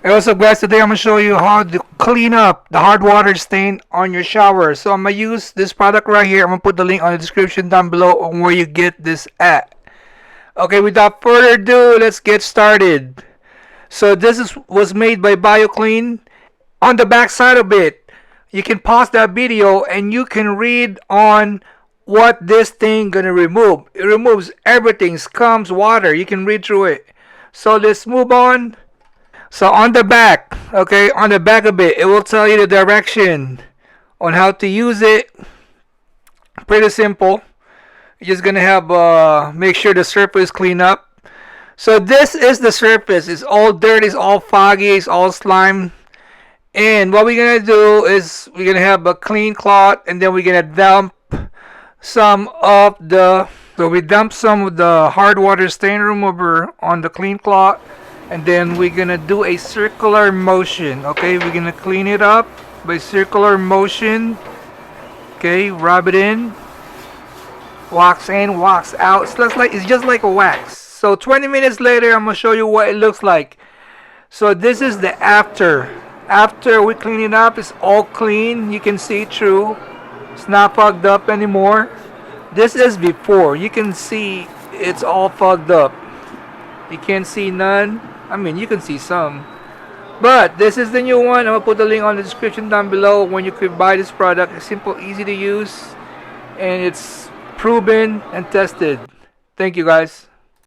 Hey, what's up guys? Today I'm going to show you how to clean up the hard water stain on your shower. So I'm going to use this product right here. I'm going to put the link on the description down below on where you get this at. Okay, without further ado, let's get started. So was made by BioClean. On the back side of it, you can pause that video and you can read on what this thing gonna remove. It removes everything, scums, water. You can read through it. So let's move on. So on the back, okay, on the back of it, it will tell you the direction on how to use it. Pretty simple. You're just gonna have make sure the surface is clean up. So this is the surface. It's all dirty, it's all foggy, it's all slime. And what we're gonna do is we're gonna have a clean cloth, and then we're gonna dump some of the hard water stain remover on the clean cloth, and then we're gonna do a circular motion. Okay, we're gonna clean it up by circular motion. Okay, rub it in, wax in, wax out. It's just like a wax. So 20 minutes later, I'm gonna show you what it looks like. So this is the after. After we clean it up, it's all clean. You can see through. It's not fogged up anymore. This is before. You can see it's all fogged up. You can't see none. I mean, you can see some. But this is the new one. I'm going to put the link on the description down below when you could buy this product. It's simple, easy to use, and it's proven and tested. Thank you guys.